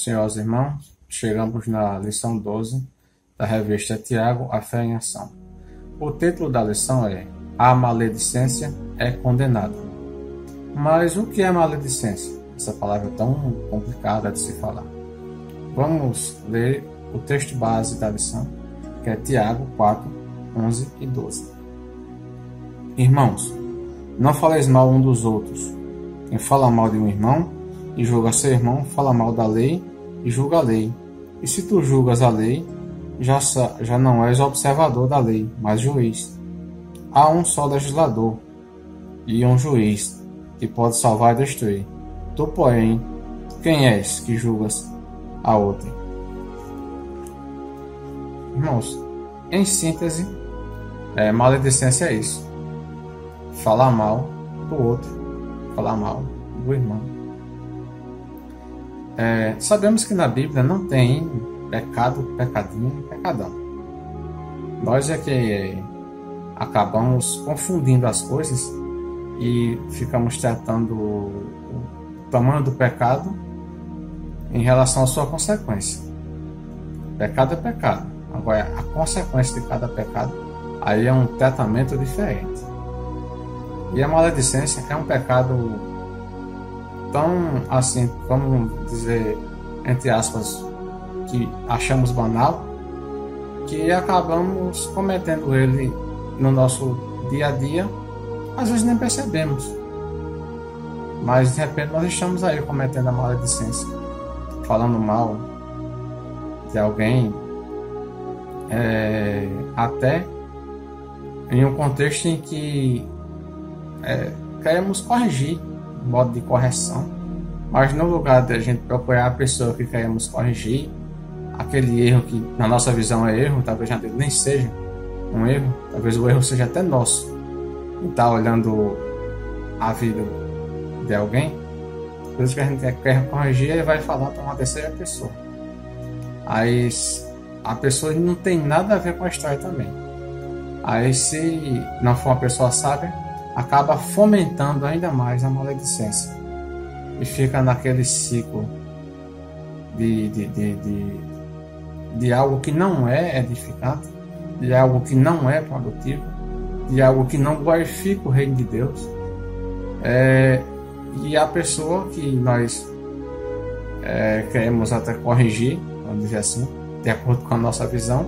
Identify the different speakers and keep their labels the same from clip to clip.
Speaker 1: do Senhor aos irmãos. Chegamos na lição 12 da revista Tiago, a fé em ação. O título da lição é A Maledicência é Condenada. Mas o que é maledicência? Essa palavra é tão complicada de se falar. Vamos ler o texto base da lição, que é Tiago 4, 11 e 12. Irmãos, não faleis mal um dos outros. Quem fala mal de um irmão e julga seu irmão, fala mal da lei e julga a lei. E se tu julgas a lei, já não és observador da lei, mas juiz. Há um só legislador e um juiz, que pode salvar e destruir. Tu, porém, quem és que julgas a outrem? Irmãos, em síntese, maledicência é isso. Falar mal do outro, falar mal do irmão. Sabemos que na Bíblia não tem pecado, pecadinho e pecadão. Nós é que acabamos confundindo as coisas e ficamos tratando o tamanho do pecado em relação à sua consequência. Pecado é pecado. Agora, a consequência de cada pecado, aí é um tratamento diferente. E a maledicência é um pecado tão assim, vamos dizer, entre aspas, que achamos banal, que acabamos cometendo ele no nosso dia a dia, às vezes nem percebemos, mas de repente nós estamos aí cometendo a maledicência, falando mal de alguém, até em um contexto em que queremos corrigir, modo de correção, mas no lugar de a gente procurar a pessoa que queremos corrigir, aquele erro que na nossa visão é erro, talvez nem seja um erro, talvez o erro seja até nosso, e tá olhando a vida de alguém, coisa que a gente quer corrigir, ele vai falar para uma terceira pessoa. Aí a pessoa não tem nada a ver com a história também. Aí, se não for uma pessoa sábia, acaba fomentando ainda mais a maledicência e fica naquele ciclo de algo que não é edificante, de algo que não é produtivo, de algo que não glorifica o reino de Deus. E a pessoa que nós queremos até corrigir, vamos dizer assim, de acordo com a nossa visão,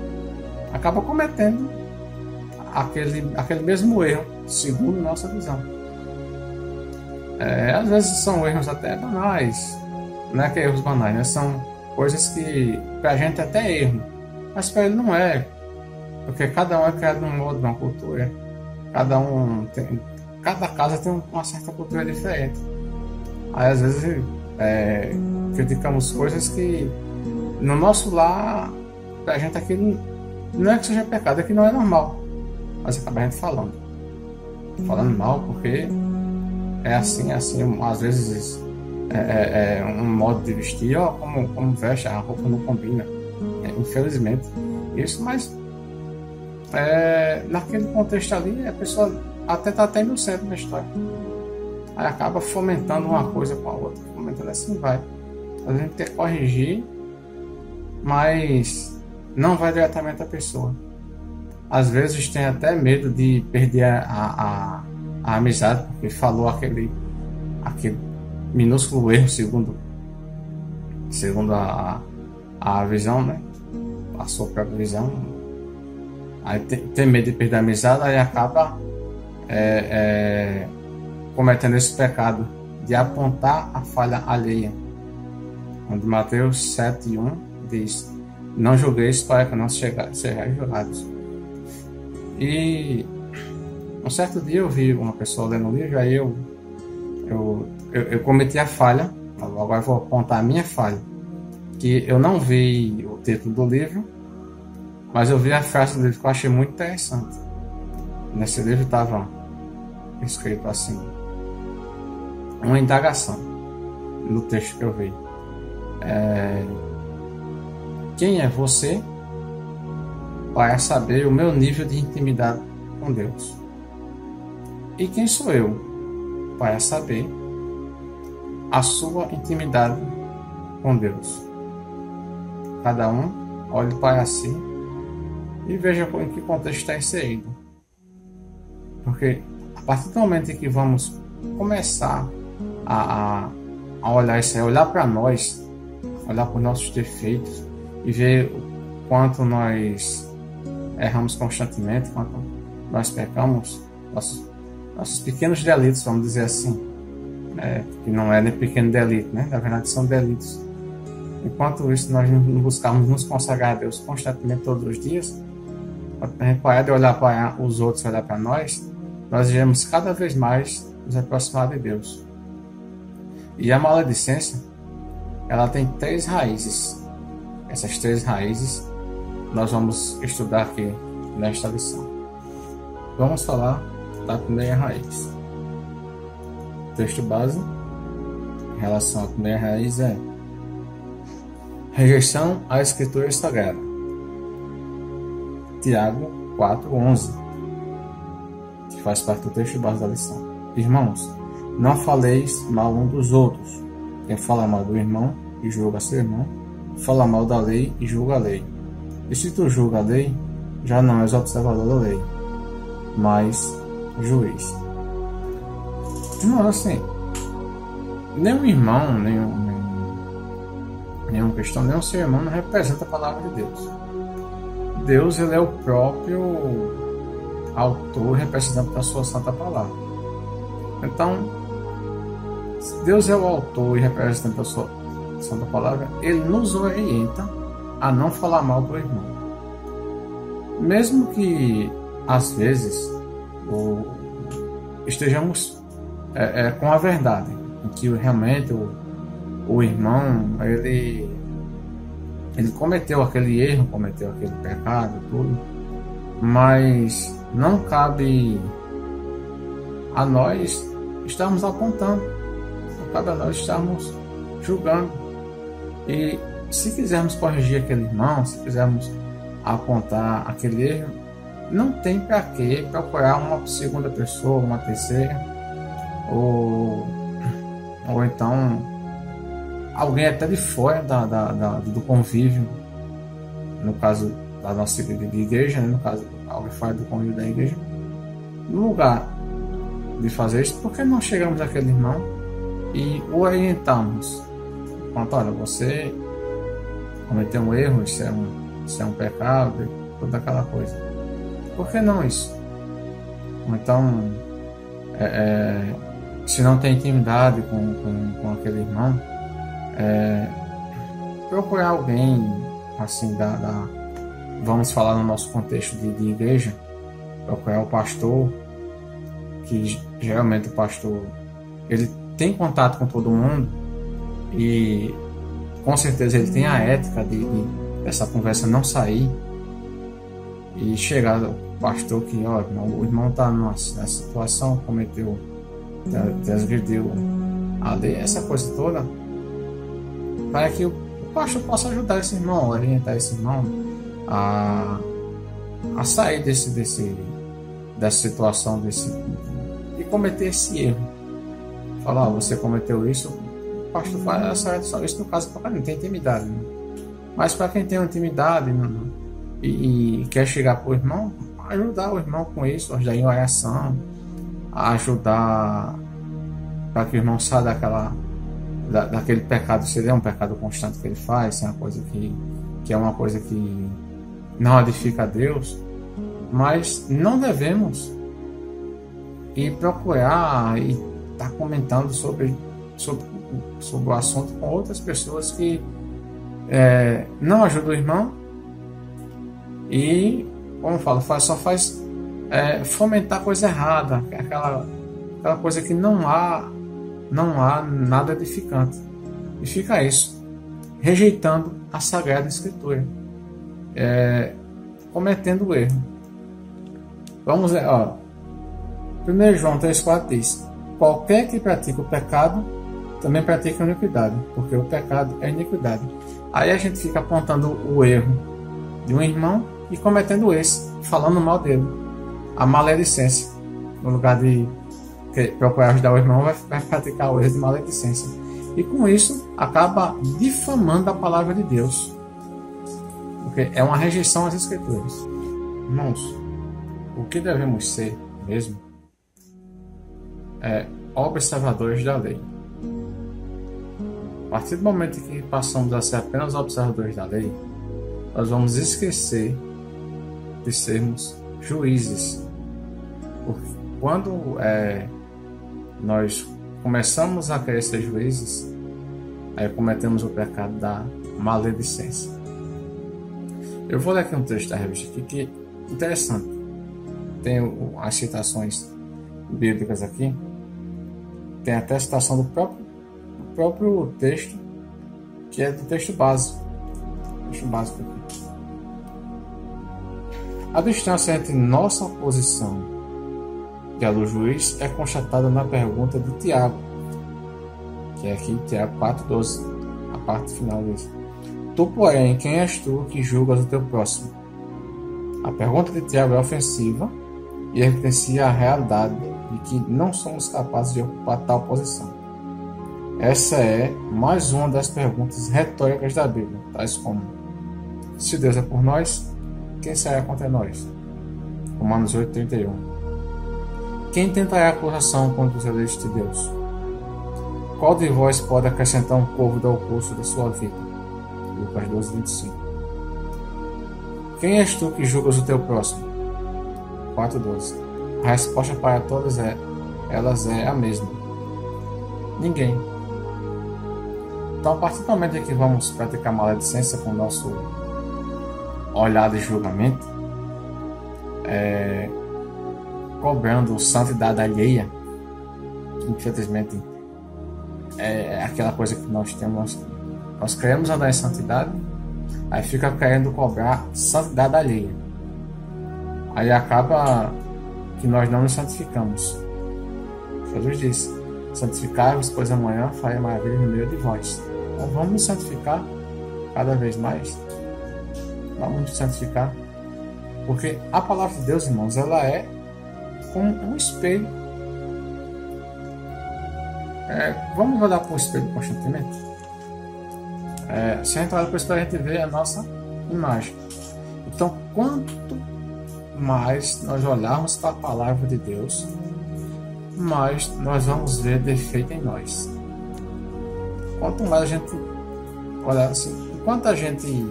Speaker 1: acaba cometendo aquele mesmo erro, segundo nossa visão. Às vezes são erros até banais, não é que erros banais, né? São coisas que pra gente até é erro, mas para ele não é, porque cada um é criado num modo, numa cultura, cada casa tem uma certa cultura diferente. Aí às vezes criticamos coisas que no nosso lar, pra gente aquilo não é que seja pecado, é que não é normal, mas acaba a gente falando mal, porque é assim, às vezes um modo de vestir, como veste, a roupa não combina, infelizmente isso, mas naquele contexto ali, a pessoa até está tendo certo na história, aí acaba fomentando uma coisa com a outra, fomentando assim vai, a gente quer corrigir, mas não vai diretamente à pessoa. Às vezes tem até medo de perder a amizade, porque falou aquele minúsculo erro, segundo a visão, né? A sua própria visão. Aí tem medo de perder a amizade, aí acaba cometendo esse pecado de apontar a falha alheia. Onde Mateus 7:1 diz: não julgueis para que não sejais julgados. E um certo dia eu vi uma pessoa lendo um livro, aí eu cometi a falha, agora eu vou apontar a minha falha, que eu não vi o título do livro, mas eu vi a frase do livro que eu achei muito interessante. Nesse livro estava escrito assim, uma indagação no texto que eu vi. Quem é você para saber o meu nível de intimidade com Deus? E quem sou eu para saber a sua intimidade com Deus? cada um olhe para si e veja em que contexto está inserido. Porque a partir do momento em que vamos começar a olhar isso aí, olhar para nós, olhar para os nossos defeitos e ver o quanto nós erramos constantemente, quanto nós pecamos, nossos pequenos delitos, vamos dizer assim, que não é nem pequeno delito, né? Na verdade são delitos. Enquanto isso nós não buscarmos nos consagrar a Deus constantemente todos os dias, a gente parar de olhar para os outros, olhar para nós iremos cada vez mais nos aproximar de Deus. E a maledicência, ela tem 3 raízes. Essas 3 raízes nós vamos estudar aqui nesta lição. Vamos falar da primeira raiz. O texto base em relação à primeira raiz é rejeição à Escritura Sagrada. Tiago 4:11, que faz parte do texto base da lição. Irmãos, não faleis mal um dos outros. Quem fala mal do irmão e julga seu irmão, fala mal da lei e julga a lei. E se tu julga a lei, já não és observador da lei, mas juiz. Não, assim, nenhum irmão, nenhum cristão, nenhum ser humano representa a palavra de Deus. Deus, ele é o próprio autor e representante da sua santa palavra. Então, se Deus é o autor e representante da sua santa palavra, ele nos orienta a não falar mal do irmão. Mesmo que, às vezes, estejamos com a verdade, em que realmente o irmão, ele cometeu aquele erro, cometeu aquele pecado, tudo, mas não cabe a nós estarmos apontando, não cabe a nós estarmos julgando. E se quisermos corrigir aquele irmão, se quisermos apontar aquele erro, não tem para que procurar uma segunda pessoa, uma terceira, ou então alguém até de fora do convívio, no caso da nossa igreja, né? No caso, alguém fora do convívio da igreja. No lugar de fazer isso, por que não chegamos àquele irmão e o orientamos? Pronto, olha, você cometeu um erro, isso é um pecado, toda aquela coisa. Por que não isso? Ou então, se não tem intimidade com aquele irmão, procurar alguém assim vamos falar no nosso contexto de igreja, procurar o pastor, que geralmente o pastor ele tem contato com todo mundo e com certeza ele tem a ética de essa conversa não sair e chegar ao pastor que o irmão está nessa situação, cometeu, transgrediu a lei, essa coisa toda, para que o pastor possa ajudar esse irmão, orientar esse irmão a sair dessa situação, e cometer esse erro. Falar, você cometeu isso, o pastor fala, só isso no caso para quem não tem intimidade, né? Mas para quem tem intimidade e quer chegar para o irmão, ajudar o irmão com isso, ajudar em oração, ajudar para que o irmão saia daquele pecado, se é um pecado constante que ele faz, se é uma coisa que é uma coisa que não edifica a Deus. Mas não devemos ir procurar e estar comentando sobre o assunto com outras pessoas que não ajudam o irmão e, como eu falo, só faz fomentar coisa errada, aquela coisa que não há nada edificante. E fica isso, rejeitando a Sagrada Escritura, cometendo erro. Vamos ver, 1 João 3,4 diz: qualquer que pratica o pecado também pratica a iniquidade, porque o pecado é iniquidade. Aí a gente fica apontando o erro de um irmão e cometendo esse, falando mal dele, a maledicência. No lugar de procurar ajudar o irmão, vai praticar o erro de maledicência. E com isso acaba difamando a palavra de Deus. Porque é uma rejeição às Escrituras. Irmãos, o que devemos ser mesmo é observadores da lei. A partir do momento em que passamos a ser apenas observadores da lei, nós vamos esquecer de sermos juízes. Porque quando nós começamos a querer ser juízes, aí cometemos o pecado da maledicência. Eu vou ler aqui um trecho da revista aqui que é interessante. Tem as citações bíblicas aqui. Tem até a citação do próprio texto, que é do texto básico. Texto básico aqui. A distância entre nossa posição e a do juiz é constatada na pergunta de Tiago, que é aqui Tiago 4,12, a parte final disso. Tu, porém, quem és tu que julgas o teu próximo? A pergunta de Tiago é ofensiva e evidencia a realidade de que não somos capazes de ocupar tal posição. Essa é mais uma das perguntas retóricas da Bíblia, tais como: se Deus é por nós, quem será contra nós? Romanos 8,31. Quem tentará acusação contra os eleitos de Deus? Qual de vós pode acrescentar um côvado ao curso da sua vida? Lucas 12,25. Quem és tu que julgas o teu próximo? 4,12. A resposta para todas elas é a mesma: ninguém. Então, a partir do momento em que vamos praticar maledicência com o nosso olhar de julgamento, cobrando santidade alheia, que infelizmente é aquela coisa que nós temos, nós queremos andar em santidade, aí fica querendo cobrar santidade alheia, aí acaba que nós não nos santificamos. Jesus disse: santificai-vos, pois amanhã farei maravilha no meio de vós. Então vamos nos santificar cada vez mais. Vamos nos santificar, porque a palavra de Deus, irmãos, ela é como um espelho. Vamos olhar para o espelho constantemente. Se a gente olha para o espelho, a gente vê a nossa imagem. Então, quanto mais nós olharmos para a palavra de Deus, mais nós vamos ver defeito em nós. Quanto mais a gente olhar assim, enquanto a gente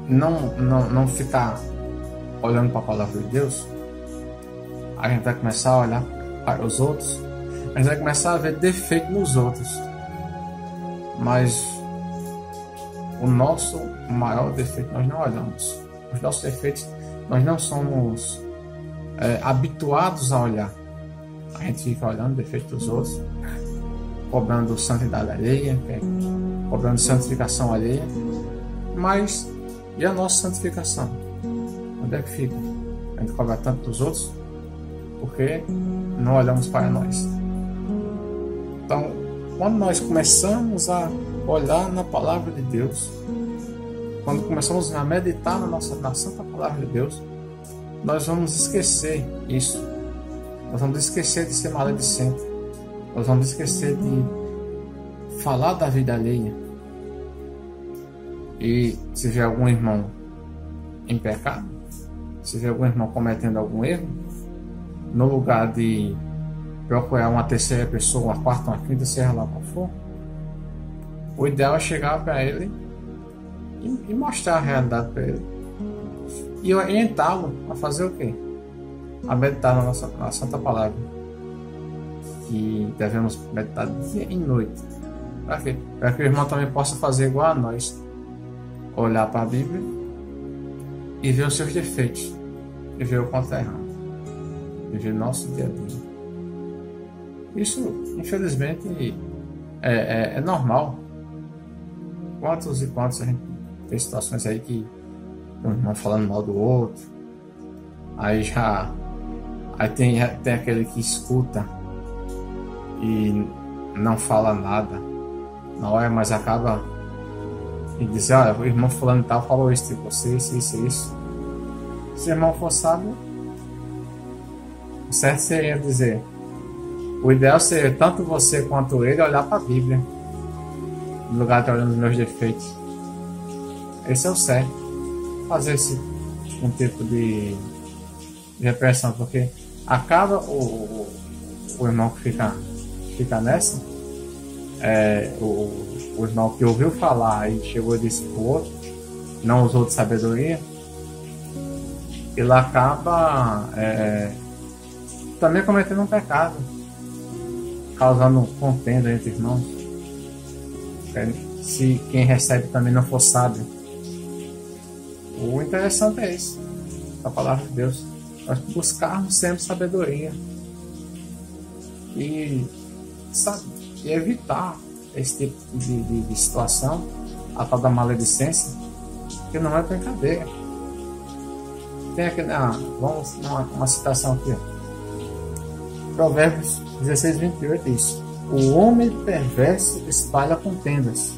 Speaker 1: não ficar olhando para a palavra de Deus, a gente vai começar a olhar para os outros, a gente vai começar a ver defeito nos outros, mas o nosso maior defeito nós não olhamos. Os nossos defeitos nós não somos habituados a olhar. A gente fica olhando o defeito dos outros, cobrando santidade alheia, cobrando santificação alheia, mas e a nossa santificação? Onde é que fica? A gente cobra tanto dos outros porque não olhamos para nós. Então, quando nós começamos a olhar na palavra de Deus, quando começamos a meditar na santa palavra de Deus, nós vamos esquecer isso. Nós vamos esquecer de ser maledicente. Nós vamos esquecer de falar da vida alheia. E se vê algum irmão em pecado, se vê algum irmão cometendo algum erro, no lugar de procurar uma terceira pessoa, uma quarta, uma quinta, seja lá qual for, o ideal é chegar para ele e mostrar a realidade para ele e orientá-lo a fazer o quê? A meditar na Santa Palavra, que devemos meditar dia e noite. Para quê? Para que o irmão também possa fazer igual a nós, olhar para a Bíblia e ver os seus defeitos, e ver o quanto é errado, e ver o nosso dia a dia. Isso, infelizmente, é normal. Quantos e quantos a gente tem situações aí que um irmão falando mal do outro, aí tem aquele que escuta e não fala nada na hora, mas acaba e diz: olha, o irmão fulano e tal falou isso de você, isso. Se o irmão for sábio, o certo seria dizer: o ideal seria tanto você quanto ele olhar para a Bíblia no lugar de olhando os meus defeitos. Esse é o certo. Fazer esse um tipo de repressão, porque acaba o irmão que fica nessa, o irmão que ouviu falar e chegou e disse pro outro, não usou de sabedoria, ele acaba também cometendo um pecado, causando contenda entre irmãos. Se quem recebe também não for sábio. O interessante é isso, a palavra de Deus. Nós buscarmos sempre sabedoria e evitar esse tipo de situação, a tal da maledicência, que não é brincadeira. Tem aqui, vamos uma citação aqui, Provérbios 16:28 diz: o homem perverso espalha contendas,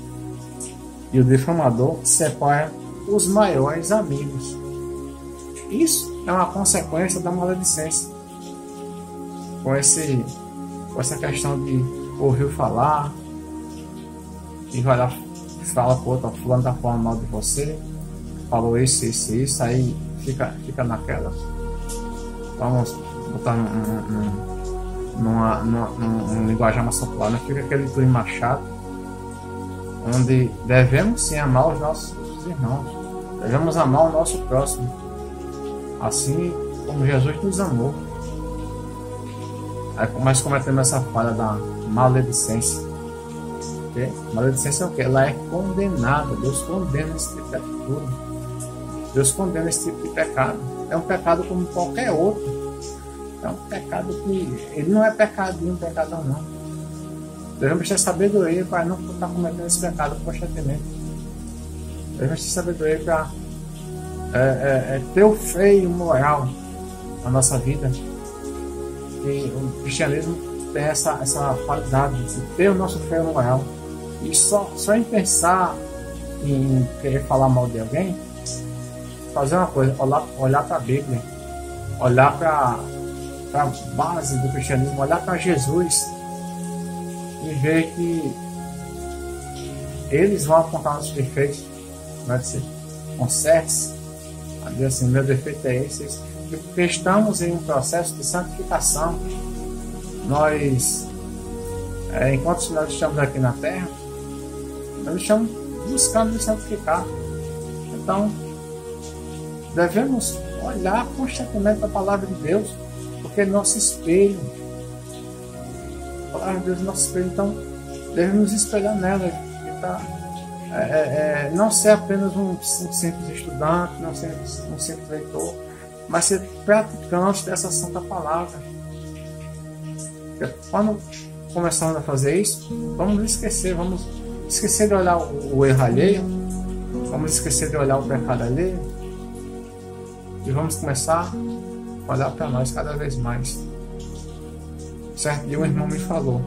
Speaker 1: e o difamador separa os maiores amigos. Isso é uma consequência da maledicência. Com essa questão de ouvir falar e vai lá, fala pro outro, fulano tá falando mal de você, falou isso, aí fica naquela. Vamos botar num linguajar mais popular, né? Fica aquele clima machado, onde devemos sim amar os nossos irmãos, devemos amar o nosso próximo, assim como Jesus nos amou. Mas cometemos essa falha da maledicência. Okay? Maledicência é o que? Ela é condenada. Deus condena esse tipo de atitude. Deus condena esse tipo de pecado. É um pecado como qualquer outro. É um pecado que ele não é pecadinho, pecadão não. Devemos ter sabedoria para não estar cometendo esse pecado constantemente. Devemos ter sabedoria para ter o freio moral na nossa vida. E o cristianismo tem essa qualidade de ter o nosso freio moral. E só em pensar em querer falar mal de alguém, fazer uma coisa, olhar para a Bíblia, olhar para a base do cristianismo, olhar para Jesus e ver que eles vão apontar nossos defeitos, vai dizer, conserte-se, a dizer assim, meu defeito é esse, porque estamos em um processo de santificação. Nós, enquanto nós estamos aqui na Terra, nós estamos buscando nos santificar. Então, devemos olhar constantemente para a palavra de Deus, porque é nosso espelho. A palavra de Deus é nosso espelho, então devemos nos espelhar nela. Não ser apenas um simples estudante, não ser um simples leitor, mas ser praticante dessa santa palavra. Quando começamos a fazer isso, vamos esquecer de olhar o erro alheio, vamos esquecer de olhar o pecado alheio e vamos começar a olhar para nós cada vez mais. Certo dia um irmão me falou,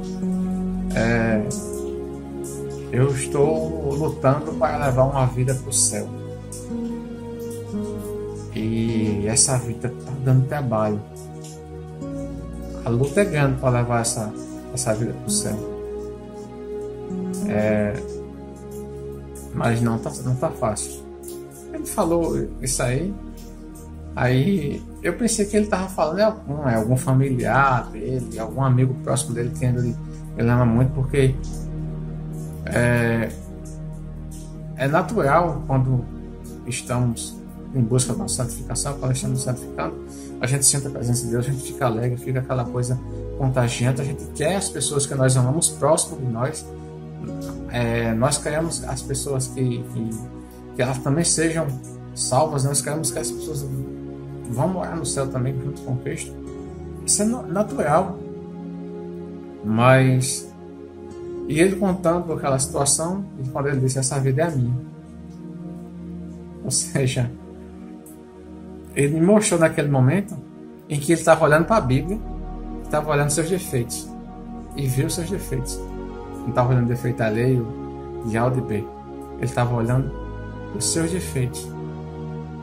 Speaker 1: eu estou lutando para levar uma vida para o céu. E essa vida está dando trabalho. A luta é grande para levar essa vida para o céu. Mas não tá fácil. Ele falou isso aí. Aí eu pensei que ele estava falando de algum familiar dele, algum amigo próximo dele que ele ama muito, porque é natural quando estamos em busca da santificação, quando estamos santificando, a gente sente a presença de Deus, a gente fica alegre, fica aquela coisa contagiante, a gente quer as pessoas que nós amamos próximo de nós, nós queremos as pessoas que elas também sejam salvas, nós queremos que as pessoas vão morar no céu também junto com Cristo. Isso é natural. Mas e ele contando aquela situação, e quando ele disse, essa vida é a minha, ou seja, ele me mostrou naquele momento em que ele estava olhando para a Bíblia, estava olhando seus defeitos e viu seus defeitos. Não estava olhando defeito alheio de A ou de B, ele estava olhando os seus defeitos.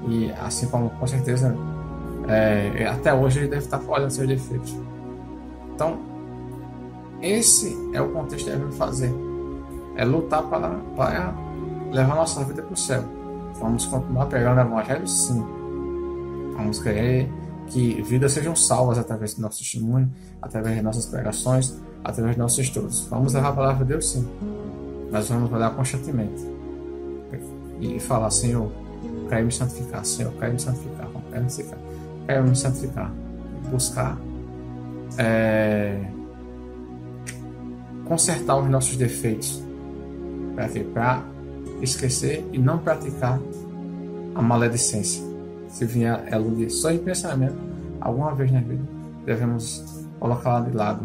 Speaker 1: E assim como com certeza até hoje ele deve estar olhando seus defeitos. Então esse é o contexto que devemos fazer. é lutar para levar nossa vida para o céu. Vamos continuar pregando o Evangelho, sim. Vamos querer que vidas sejam salvas através do nosso testemunho, através de nossas pregações, através de nossos estudos. Vamos levar a palavra de Deus, sim. Nós vamos olhar constantemente e falar: Senhor, quero me santificar, Senhor, quero me santificar, quero me santificar. Buscar consertar os nossos defeitos, para esquecer e não praticar a maledicência. Se vier ela de só em pensamento, alguma vez na vida, devemos colocá-la de lado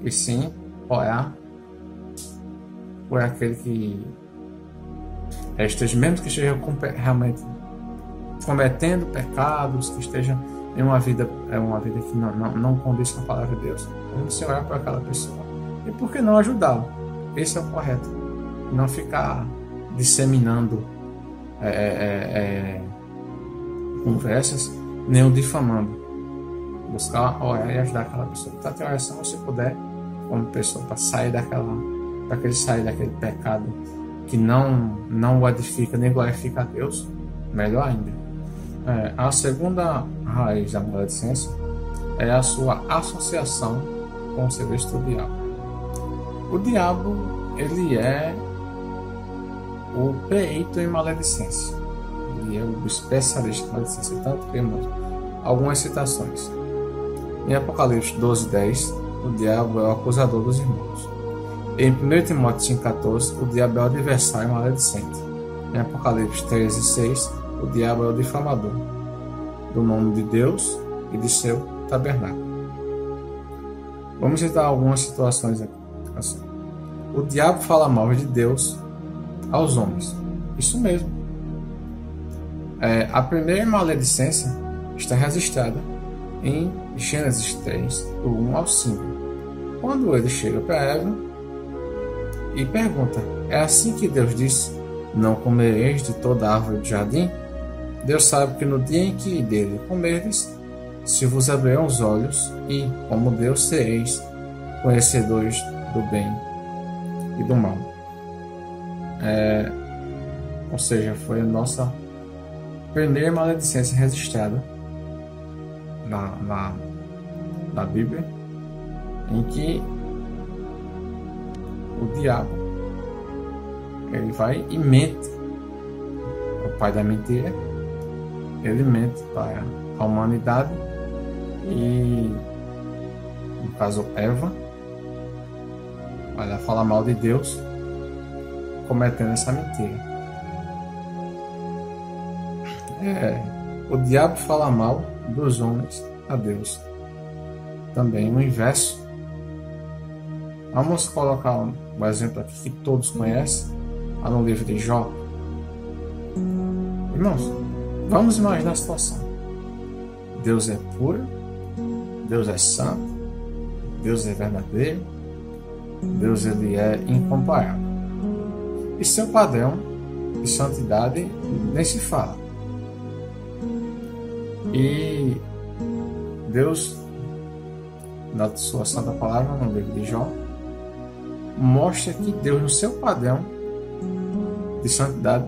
Speaker 1: e sim orar por aquele que esteja, mesmo que esteja realmente cometendo pecados, que esteja em uma vida que não condiz com a palavra de Deus. Vamos orar por aquela pessoa. E por que não ajudá-lo? Esse é o correto. Não ficar disseminando conversas, nem o difamando. Buscar orar e ajudar aquela pessoa. Tanto em oração, se puder, como pessoa, para que ele saia daquele pecado que não o edifica nem glorifica a Deus, melhor ainda. A segunda raiz da maledicência é a sua associação com o serviço do diabo. O diabo, ele é o perito em maledicência. Ele é o especialista em maledicência. Tanto temos algumas citações. Em Apocalipse 12:10, o diabo é o acusador dos irmãos. Em 1 Timóteo 5:14, o diabo é o adversário maledicente. Em Apocalipse 13:6, o diabo é o difamador do nome de Deus e de seu tabernáculo. Vamos citar algumas situações aqui. Assim, o diabo fala mal de Deus aos homens. Isso mesmo. A primeira maledicência está registrada em Gênesis 3, do 1 ao 5. Quando ele chega para Eva e pergunta: é assim que Deus disse, não comereis de toda árvore do jardim? Deus sabe que no dia em que dele comerdes, se vos abrirão os olhos e, como Deus, sereis conhecedores do bem e do mal. Ou seja, foi a nossa primeira maledicência registrada na Bíblia, em que o diabo ele vai e mente, o pai da mentira. Ele mente para a humanidade e, no caso, Eva, vai falar mal de Deus, cometendo essa mentira. O diabo fala mal dos homens a Deus. Também o inverso. Vamos colocar um exemplo aqui que todos conhecem, lá no livro de Jó. Irmãos, vamos imaginar a situação. Deus é puro, Deus é santo, Deus é verdadeiro, Deus ele é incomparável. E seu padrão de santidade nem se fala. E Deus, na sua santa palavra, no livro de Jó, mostra que Deus, no seu padrão de santidade,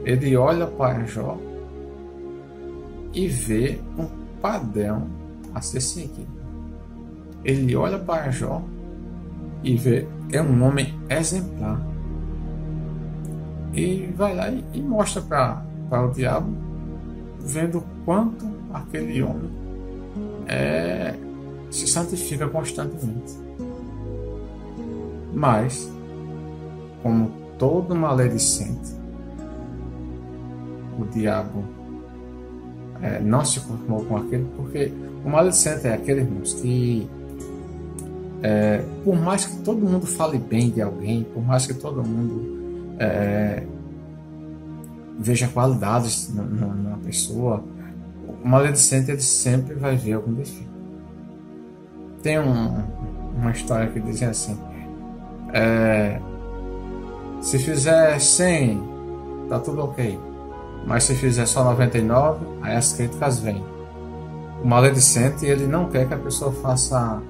Speaker 1: ele olha para Jó e vê um padrão a ser seguido. Ele olha para Jó e vê que é um homem exemplar. E vai lá e mostra para o diabo, vendo quanto aquele homem se santifica constantemente. Mas, como todo maledicente, o diabo não se conformou com aquele, porque o maledicente é aquele, irmãos, que por mais que todo mundo fale bem de alguém, por mais que todo mundo veja qualidades numa pessoa, o maledicente ele sempre vai ver algum defeito. Tem uma história que diz assim: se fizer 100, tá tudo ok, mas se fizer só 99, aí as críticas vêm. O maledicente ele não quer que a pessoa faça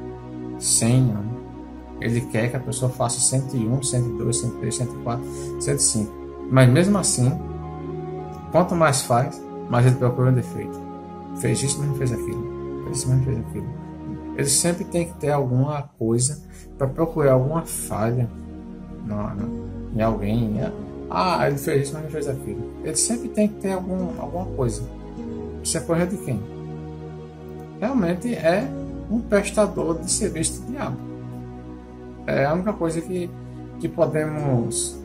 Speaker 1: 100, Ele quer que a pessoa faça 101, 102, 103, 104, 105. Mas mesmo assim, quanto mais faz, mais ele procura um defeito. Fez isso, mas não fez aquilo. Fez isso, mas não fez aquilo. Ele sempre tem que ter alguma coisa para procurar alguma falha em alguém. Ele fez isso, mas não fez aquilo. Ele sempre tem que ter alguma coisa. Isso é coisa de quem? Realmente é um prestador de serviço do diabo. É a única coisa que podemos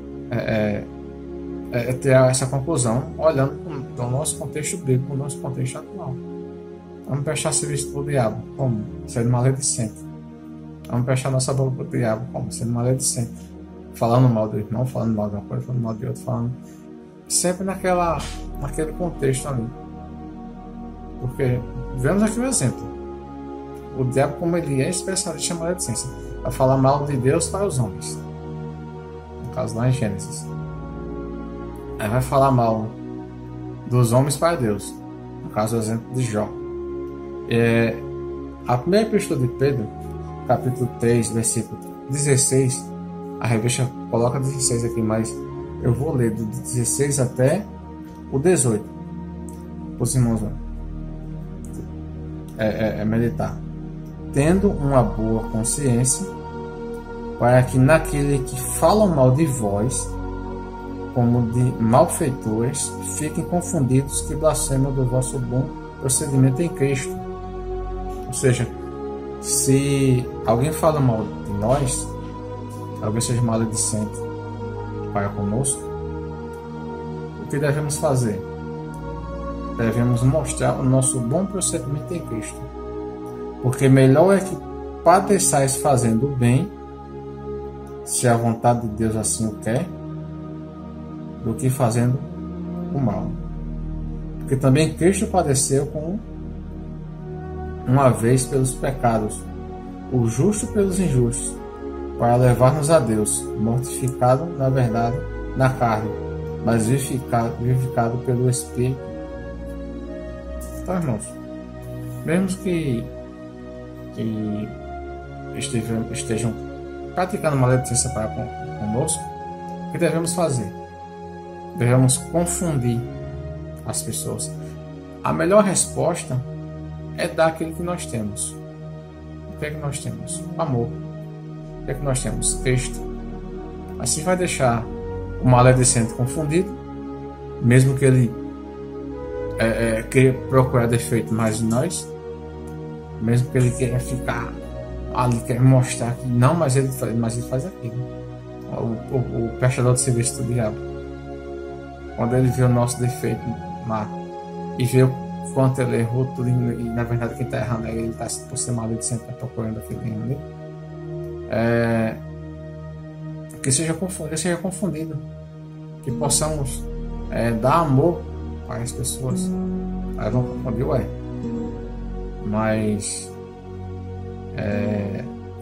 Speaker 1: ter essa conclusão olhando para o nosso contexto bíblico, o nosso contexto atual. Vamos prestar serviço para o diabo, como? Sendo maledicente. Vamos prestar nossa boca para o diabo, como? Sendo maledicente. Falando mal do irmão, falando mal de uma coisa, falando mal de outra, falando sempre naquele contexto ali. Porque vemos aqui o exemplo. O diabo, como ele é especialista em maledicência, vai falar mal de Deus para os homens. No caso lá em Gênesis. Aí vai falar mal dos homens para Deus. No caso, o exemplo de Jó. A primeira epístola de Pedro, capítulo 3, versículo 16, a revista coloca 16 aqui, mas eu vou ler do 16 até o 18. Os irmãos vão meditar. Tendo uma boa consciência, para que naquele que falam mal de vós, como de malfeitores, fiquem confundidos que blasfemam do vosso bom procedimento em Cristo. Ou seja, se alguém fala mal de nós, alguém seja maledicente para conosco, o que devemos fazer? Devemos mostrar o nosso bom procedimento em Cristo. Porque melhor é que padeçais fazendo o bem, se a vontade de Deus assim o quer, do que fazendo o mal. Porque também Cristo padeceu uma vez pelos pecados, o justo pelos injustos, para levar-nos a Deus, mortificado na verdade na carne, mas vivificado pelo Espírito. Então, irmãos, mesmo que estejam praticando maledicência para conosco, o que devemos fazer? Devemos confundir as pessoas. A melhor resposta é dar aquilo que nós temos. O que é que nós temos? Amor. O que é que nós temos? Cristo. Assim vai deixar o maledicente confundido, mesmo que ele queira procurar defeito mais em nós, mesmo que ele queira ficar ali, quer mostrar que não, mas ele faz aquilo. O prestador de serviço do diabo, quando ele vê o nosso defeito lá e vê o quanto ele errou tudo, e na verdade quem está errando é ele, está por ser maledicente, está procurando aquele erro ali, que seja confundido, que possamos dar amor para as pessoas. Aí vão confundir, mas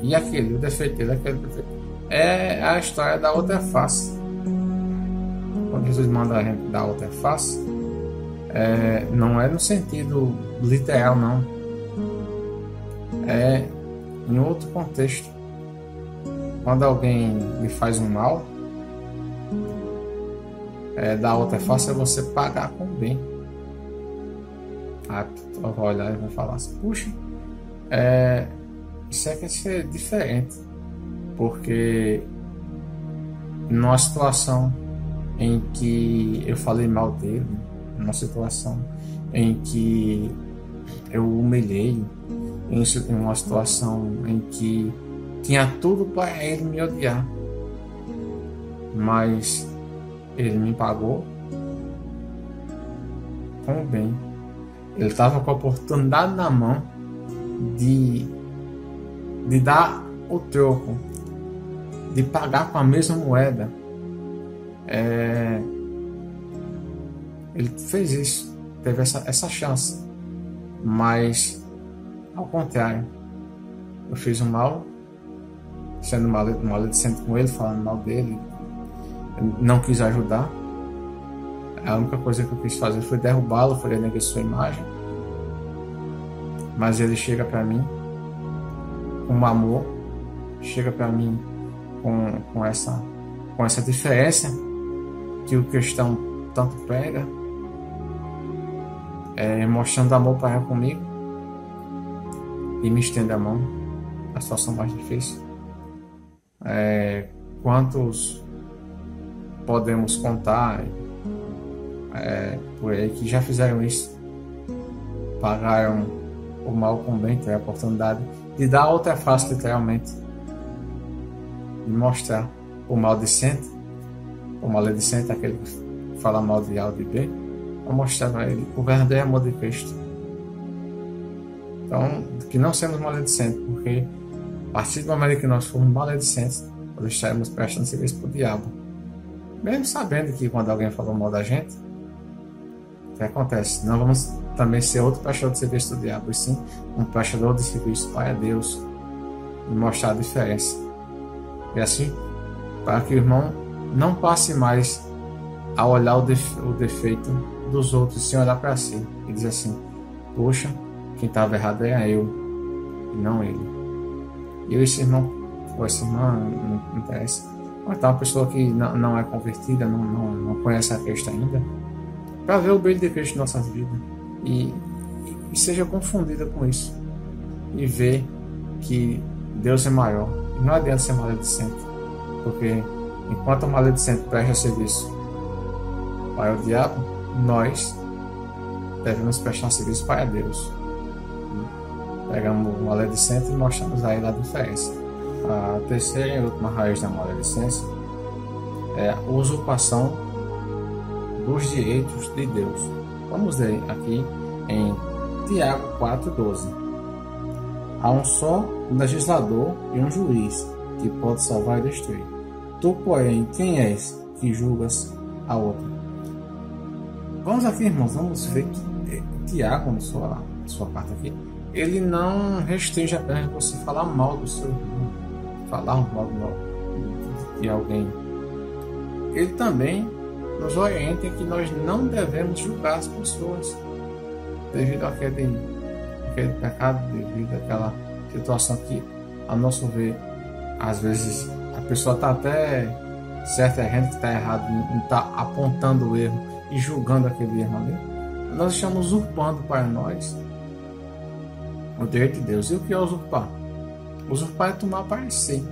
Speaker 1: e aquele, o defeito dele, aquele defeito é a história da outra face. Quando Jesus manda a gente dar outra face, não é no sentido literal, não, é em outro contexto. Quando alguém lhe faz um mal, dar outra face é você pagar com o bem. A pessoa vai olhar e vai falar assim: puxa, isso quer ser diferente, porque numa situação em que eu falei mal dele, numa situação em que eu humilhei, em uma situação em que tinha tudo para ele me odiar, mas ele me pagou com o bem. Ele estava com a oportunidade na mão de dar o troco, de pagar com a mesma moeda. Ele fez isso, teve essa chance, mas ao contrário, eu fiz o mal, sendo maledicente com ele, falando mal dele, não quis ajudar. A única coisa que eu quis fazer foi derrubá-lo, foi denegrir sua imagem. Mas ele chega para mim com amor, chega para mim com essa diferença que o cristão tanto prega, mostrando amor para comigo e me estende a mão, a situação mais difícil. Quantos podemos contar por aí que já fizeram isso, pagaram o mal com o bem, ter a oportunidade de dar outra face, literalmente, de mostrar o maledicente, aquele que fala mal de A ou de B, a mostrar para ele o verdadeiro amor de Cristo. Então, que não semos maledicentes, porque a partir do momento que nós formos maledicentes, nós estaremos prestando serviço para o diabo. Mesmo sabendo que quando alguém falou mal da gente, o que acontece? Não vamos também ser outro prestador de serviço do diabo, e sim um prestador de serviço para Deus, e mostrar a diferença. E assim, para que o irmão não passe mais a olhar o defeito dos outros, sem olhar para si, e dizer assim: poxa, quem estava errado era eu, e não ele. E esse irmão, ou essa irmã, não interessa, mas tá uma pessoa que não é convertida, não conhece a Cristo ainda, para ver o brilho de Cristo em nossas vidas, e seja confundida com isso, e ver que Deus é maior. E não adianta ser maledicente, porque enquanto o maledicente presta serviço para o diabo, nós devemos prestar serviço para Deus. Pegamos o maledicente e mostramos a ele a diferença. A terceira e última raiz da maledicência é a usurpação dos direitos de Deus. Vamos ler aqui em Tiago 4,12. Há um só legislador e um juiz que pode salvar e destruir. Tu, porém, quem és que julgas a outra? Vamos aqui, irmãos, vamos ver que Tiago, na sua parte aqui, ele não restringe apenas você falar mal do seu irmão, falar mal de alguém. Ele também nos orienta que nós não devemos julgar as pessoas devido àquele pecado, devido àquela situação que, a nosso ver, às vezes a pessoa está até certa, errando que está errado, não está apontando o erro e julgando aquele erro ali. Nós estamos usurpando para nós o direito de Deus. E o que é usurpar? Usurpar é tomar para si.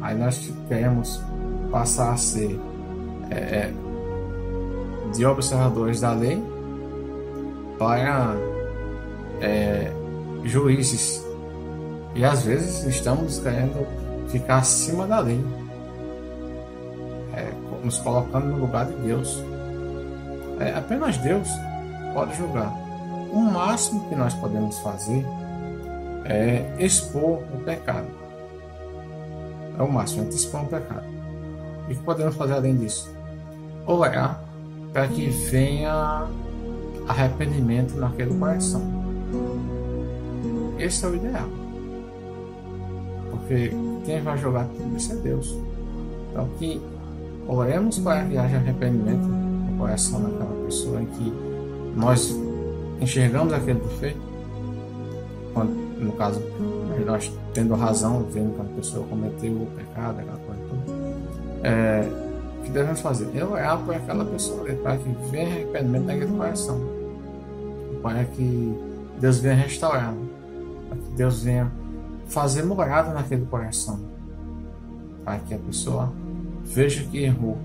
Speaker 1: Aí nós queremos passar a ser de observadores da lei para juízes, e às vezes estamos querendo ficar acima da lei, nos colocando no lugar de Deus. Apenas Deus pode julgar. O máximo que nós podemos fazer é expor o pecado. É o máximo, é expor o pecado. E o que podemos fazer além disso? Orar para que venha arrependimento naquele coração. Esse é o ideal. Porque quem vai jogar tudo isso é Deus. Então que oremos para que haja arrependimento no coração daquela pessoa, em que nós enxergamos aquele defeito, quando, no caso, nós tendo razão, vendo que a pessoa cometeu o pecado, aquela coisa toda. O que devemos fazer? É orar por aquela pessoa, para que venha arrependimento naquele coração, para que Deus venha restaurar, para que Deus venha fazer morada naquele coração, para que a pessoa veja que errou.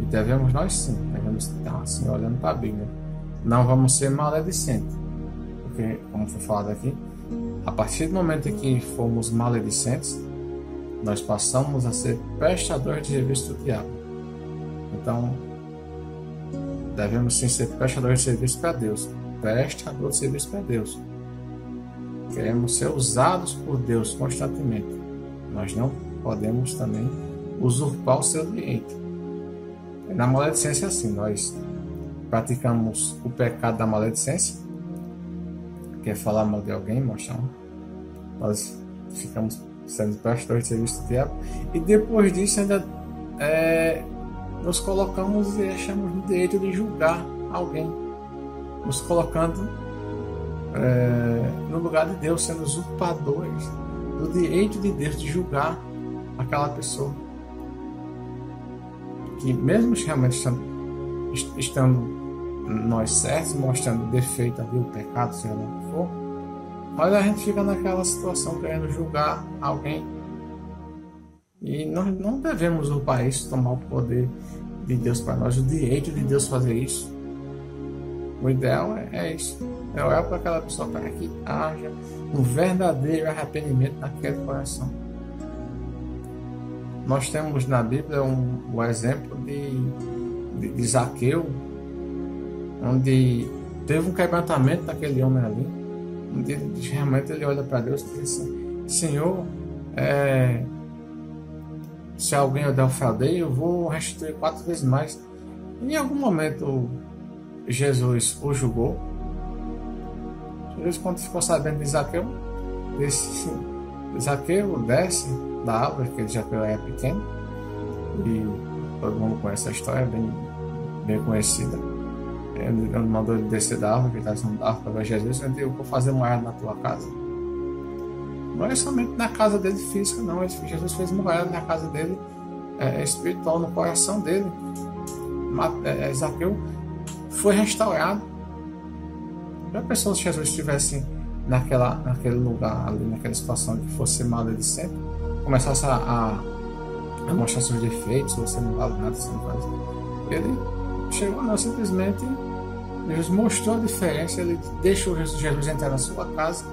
Speaker 1: E devemos nós sim, devemos estar assim, olhando para a Bíblia. Não vamos ser maledicentes, porque, como foi falado aqui, a partir do momento em que formos maledicentes, nós passamos a ser prestadores de serviço do diabo. Então, devemos sim ser prestadores de serviço para Deus. Prestador de serviço para Deus. Queremos ser usados por Deus constantemente. Nós não podemos também usurpar o seu direito. Na maledicência é assim, nós praticamos o pecado da maledicência, que é falar mal de alguém, mostrar. Nós ficamos sendo prestadores de serviço do diabo, e depois disso ainda nos colocamos e achamos no direito de julgar alguém, nos colocando no lugar de Deus, sendo usurpadores do direito de Deus de julgar aquela pessoa. Que mesmo realmente estando nós certos, mostrando defeito ali, o pecado, seja lá o que for, mas a gente fica naquela situação querendo julgar alguém. E nós não devemos usurpar isso, tomar o poder de Deus para nós, o direito de Deus fazer isso. O ideal é isso, é orar para aquela pessoa para que haja um verdadeiro arrependimento naquele coração. Nós temos na Bíblia o exemplo de Zaqueu, onde teve um quebrantamento daquele homem ali, onde realmente ele olha para Deus e diz assim: Senhor, se alguém eu der ofender, eu vou restituir 4 vezes mais. Em algum momento Jesus o julgou. Jesus, quando ficou sabendo de Zaqueu, disse: Zaqueu, desce da árvore, porque Zaqueu era pequeno, e todo mundo conhece a história, bem conhecida. Ele mandou ele descer da árvore, que ele estava da árvore para ver Jesus, e eu vou fazer morada na tua casa. Não é somente na casa dele física, não. Jesus fez morada na casa dele espiritual, no coração dele. Zaqueu foi restaurado. Já pensou se Jesus estivesse naquele lugar ali, naquela situação que fosse maledicente, começasse a mostrar seus defeitos, você não vale nada, você não faz. Ele chegou, não, simplesmente Jesus mostrou a diferença, ele deixou Jesus entrar na sua casa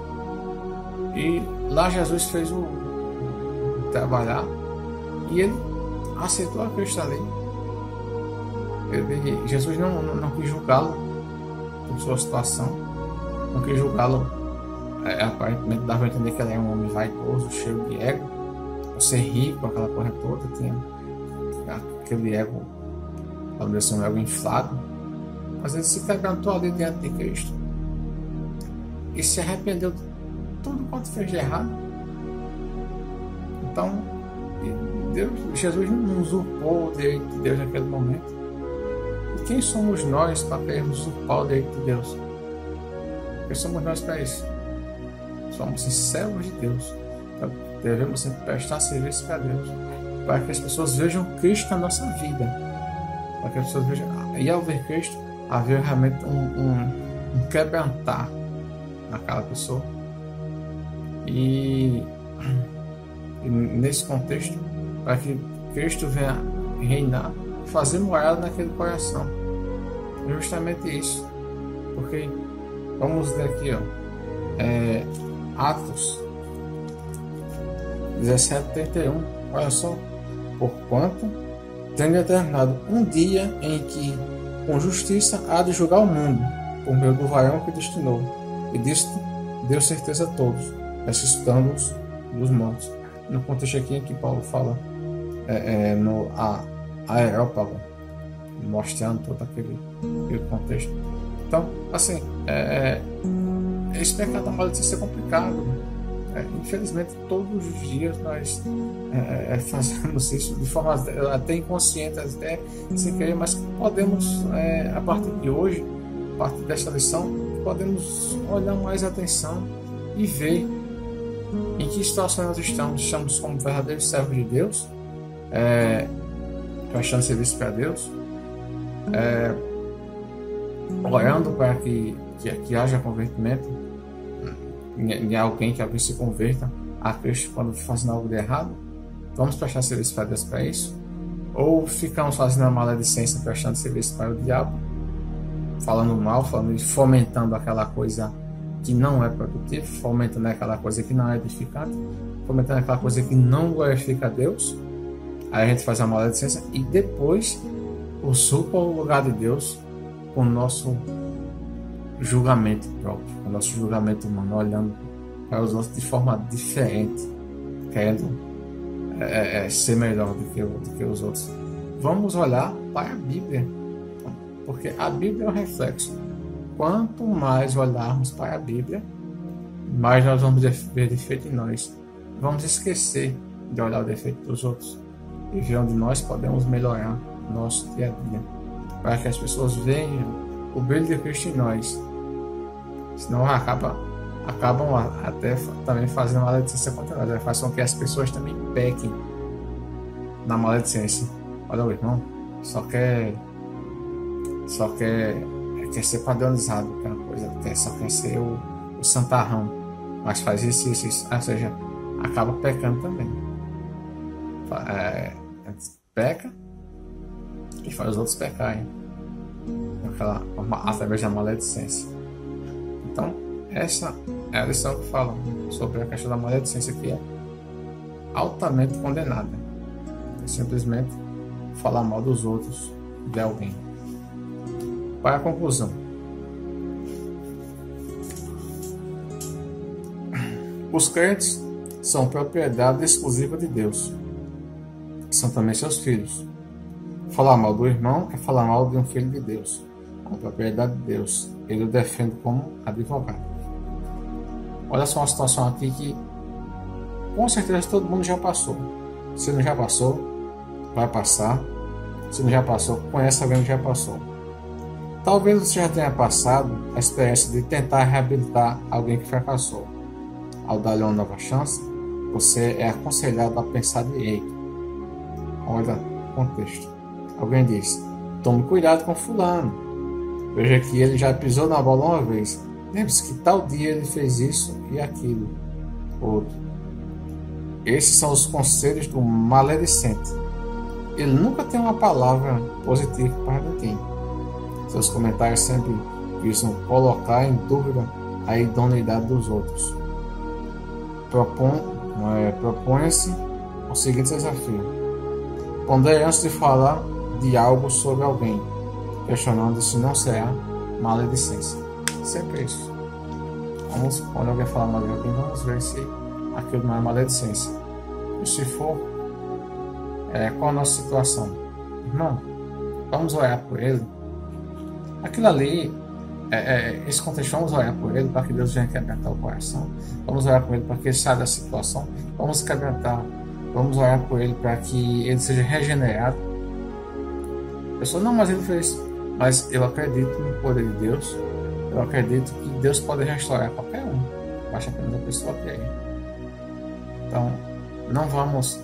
Speaker 1: e lá Jesus fez o trabalhar e ele aceitou a Cristo ali. Jesus não quis julgá-lo por sua situação, não quis julgá-lo, aparentemente dava a entender que ele era um homem vaidoso, cheio de ego, por ser rico, aquela porra toda, tinha aquele ego, talvez ser um ego inflado, mas ele se quebrantou ali diante de Cristo e se arrependeu de tudo quanto fez de errado. Então Jesus não usurpou o direito de Deus naquele momento. E quem somos nós para querermos usurpar o direito de Deus? Quem somos nós para isso? Somos servos de Deus. Então, devemos sempre prestar serviço para Deus, para que as pessoas vejam Cristo na nossa vida, para que as pessoas vejam, e ao ver Cristo, haver realmente um quebrantar naquela pessoa. E nesse contexto, para que Cristo venha reinar, fazer morada naquele coração. É justamente isso. Porque, vamos ler aqui, Atos 17:31. Olha só: porquanto tem determinado um dia em que com justiça há de julgar o mundo, por meio do varão que destinou, e disto deu certeza a todos, ressuscitando-os dos mortos. No contexto aqui em que Paulo fala no Areópago, mostrando todo aquele contexto. Então, assim, esse pecado da maledicência é complicado. Infelizmente, todos os dias nós fazemos isso de forma até inconsciente, até sem querer, mas podemos, a partir de hoje, a partir desta lição, podemos olhar mais atenção e ver em que situação nós estamos. Estamos como verdadeiros servos de Deus, prestando serviço para Deus, orando para que haja convertimento em alguém, que alguém se converta a Cristo quando fazendo algo de errado. Vamos prestar serviço para Deus para isso? Ou ficamos fazendo a maledicência, prestando serviço para o diabo, falando mal, fomentando aquela coisa que não é produtiva, fomentando aquela coisa que não é edificante, fomentando aquela coisa que não glorifica a Deus? Aí a gente faz a maledicência e depois usurpa o lugar de Deus com o nosso julgamento próprio, com o nosso julgamento humano, olhando para os outros de forma diferente, querendo ser melhor do que os outros. Vamos olhar para a Bíblia, porque a Bíblia é um reflexo. Quanto mais olharmos para a Bíblia, mais nós vamos ver defeito em nós. Vamos esquecer de olhar o defeito dos outros e ver onde nós podemos melhorar nosso dia a dia, para que as pessoas vejam o brilho de Cristo em nós. Senão acaba acabam até também fazendo maledicência contra nós, faz com que as pessoas também pequem na maledicência. Olha o irmão, só quer ser padronizado, aquela coisa, só quer ser o santarrão, mas faz isso, ou seja, acaba pecando também. Peca e faz os outros pecarem através da maledicência. Então, essa é a lição que fala sobre a questão da maledicência, que é altamente condenada. É simplesmente falar mal dos outros, de alguém. Qual é a conclusão? Os crentes são propriedade exclusiva de Deus. São também seus filhos. Falar mal do irmão é falar mal de um filho de Deus. A propriedade de Deus. Ele o defende como advogado. Olha só uma situação aqui que com certeza todo mundo já passou. Se não já passou, vai passar. Se não já passou, conhece alguém que já passou. Talvez você já tenha passado a experiência de tentar reabilitar alguém que fracassou. Ao dar-lhe uma nova chance, você é aconselhado a pensar direito. Olha o contexto. Alguém diz: tome cuidado com fulano. Veja que ele já pisou na bola uma vez. Lembre-se que tal dia ele fez isso e aquilo. Outro. Esses são os conselhos do maledicente. Ele nunca tem uma palavra positiva para ninguém. Seus comentários sempre visam colocar em dúvida a idoneidade dos outros. Propõe-se o seguinte desafio: pondere antes de falar de algo sobre alguém, questionando se não será maledicência. Sempre isso. Quando alguém falar mal de alguém, vamos ver se aquilo não é maledicência. E se for, qual a nossa situação? Irmão, vamos orar por ele. Aquilo ali, esse contexto, vamos orar por ele para que Deus venha quebrantar o coração. Vamos orar por ele para que ele saia da situação. Vamos orar por ele para que ele seja regenerado. A pessoa, não, mas ele fez. Mas eu acredito no poder de Deus. Eu acredito que Deus pode restaurar qualquer um. Basta apenas a pessoa querer. Então, não vamos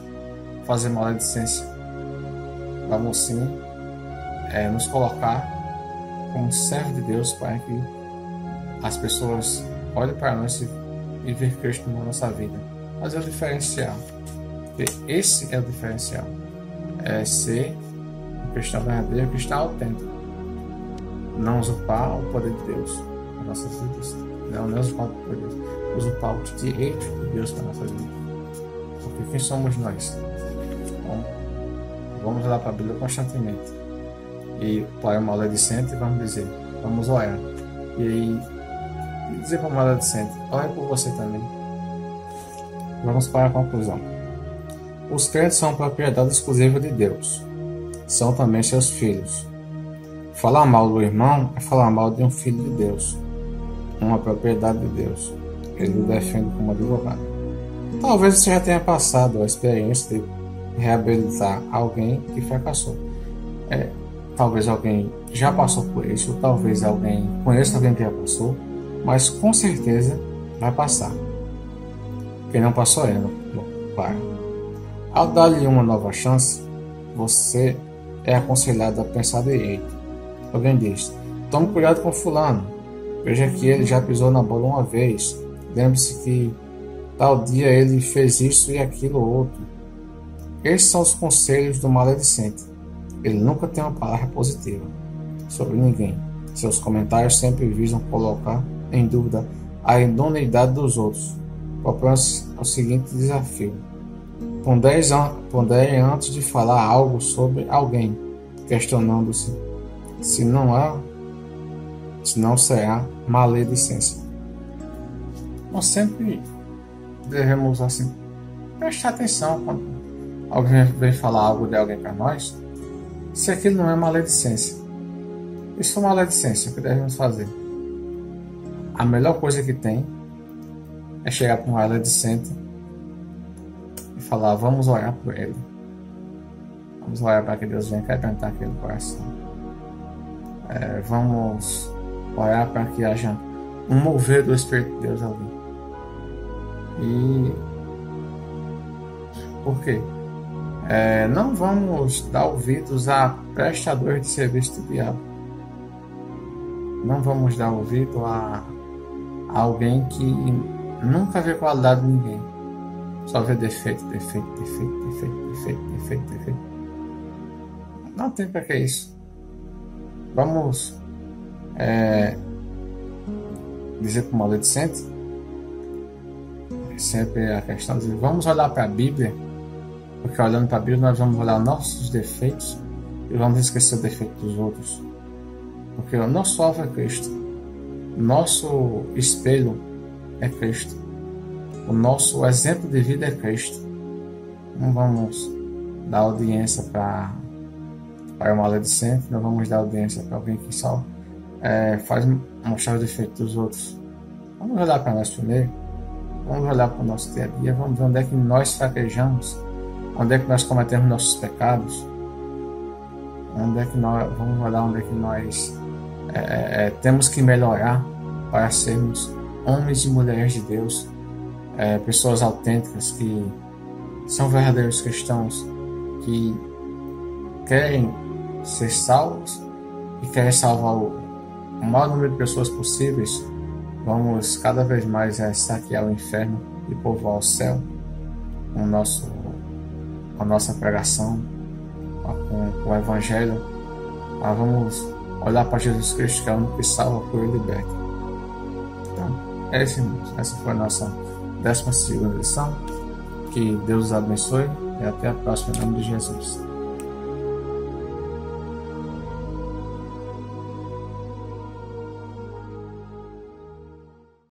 Speaker 1: fazer maledicência. Vamos sim nos colocar como servo de Deus para que as pessoas olhem para nós e ver Cristo na nossa vida. Mas é o diferencial. Esse é o diferencial. É ser um cristão verdadeiro, um cristão autêntico. Não usurpar o poder de Deus nas nossas vidas. Não usurpar o poder de Deus. Usurpar o direito de Deus para a nossa vida. Porque quem somos nós? Bom, vamos olhar para a Bíblia constantemente. E para o maledicente, vamos orar. E aí, dizer para o maledicente: ore por você também. Vamos para a conclusão. Os crentes são propriedade exclusiva de Deus. São também seus filhos. Falar mal do irmão é falar mal de um filho de Deus, uma propriedade de Deus. Ele o defende como advogado. Talvez você já tenha passado a experiência de reabilitar alguém que fracassou. Talvez alguém já passou por isso, ou talvez alguém conheça alguém que já passou, mas com certeza vai passar. Quem não passou ainda, vai. Ao dar-lhe uma nova chance, você é aconselhado a pensar direito. Alguém diz: tome cuidado com fulano. Veja que ele já pisou na bola uma vez. Lembre-se que tal dia ele fez isso e aquilo outro. Esses são os conselhos do maledicente. Ele nunca tem uma palavra positiva sobre ninguém. Seus comentários sempre visam colocar em dúvida a idoneidade dos outros. Propõe-se o seguinte desafio: pondere antes de falar algo sobre alguém, questionando-se se não será maledicência. Nós sempre devemos prestar atenção quando alguém vem falar algo de alguém para nós, se aquilo não é maledicência. E se for maledicência, o que devemos fazer? A melhor coisa que tem é chegar para um maledicente e falar: vamos orar por ele. Vamos orar para que Deus venha quebrantar aquele coração. Vamos orar para que haja um mover do Espírito de Deus ali. E por quê? Não vamos dar ouvidos a prestadores de serviço do diabo. Não vamos dar ouvido a alguém que nunca vê qualidade de ninguém. Só vê defeito, defeito, defeito, defeito, defeito, defeito, defeito. Não tem para que isso. Vamos dizer para o maledicente, sempre a questão de vamos olhar para a Bíblia, porque olhando para a Bíblia nós vamos olhar nossos defeitos e vamos esquecer o defeito dos outros. Porque o nosso alvo é Cristo, nosso espelho é Cristo, o nosso exemplo de vida é Cristo. Não vamos dar audiência para o maledicente, não vamos dar audiência para alguém que só faz mostrar o defeito dos outros. Vamos olhar para nós primeiro, vamos olhar para o nosso dia a dia, vamos ver onde é que nós fraquejamos, onde é que nós cometemos nossos pecados, vamos olhar onde é que nós temos que melhorar para sermos homens e mulheres de Deus, pessoas autênticas que são verdadeiros cristãos, que querem ser salvos e querem salvar o maior número de pessoas possíveis. Vamos cada vez mais saquear o inferno e povoar o céu com a nossa pregação, com o Evangelho. Vamos olhar para Jesus Cristo, que é o único que salva, cura e liberta. Então, é isso, irmãos. Essa foi a nossa 12ª lição. Que Deus os abençoe e até a próxima, em nome de Jesus.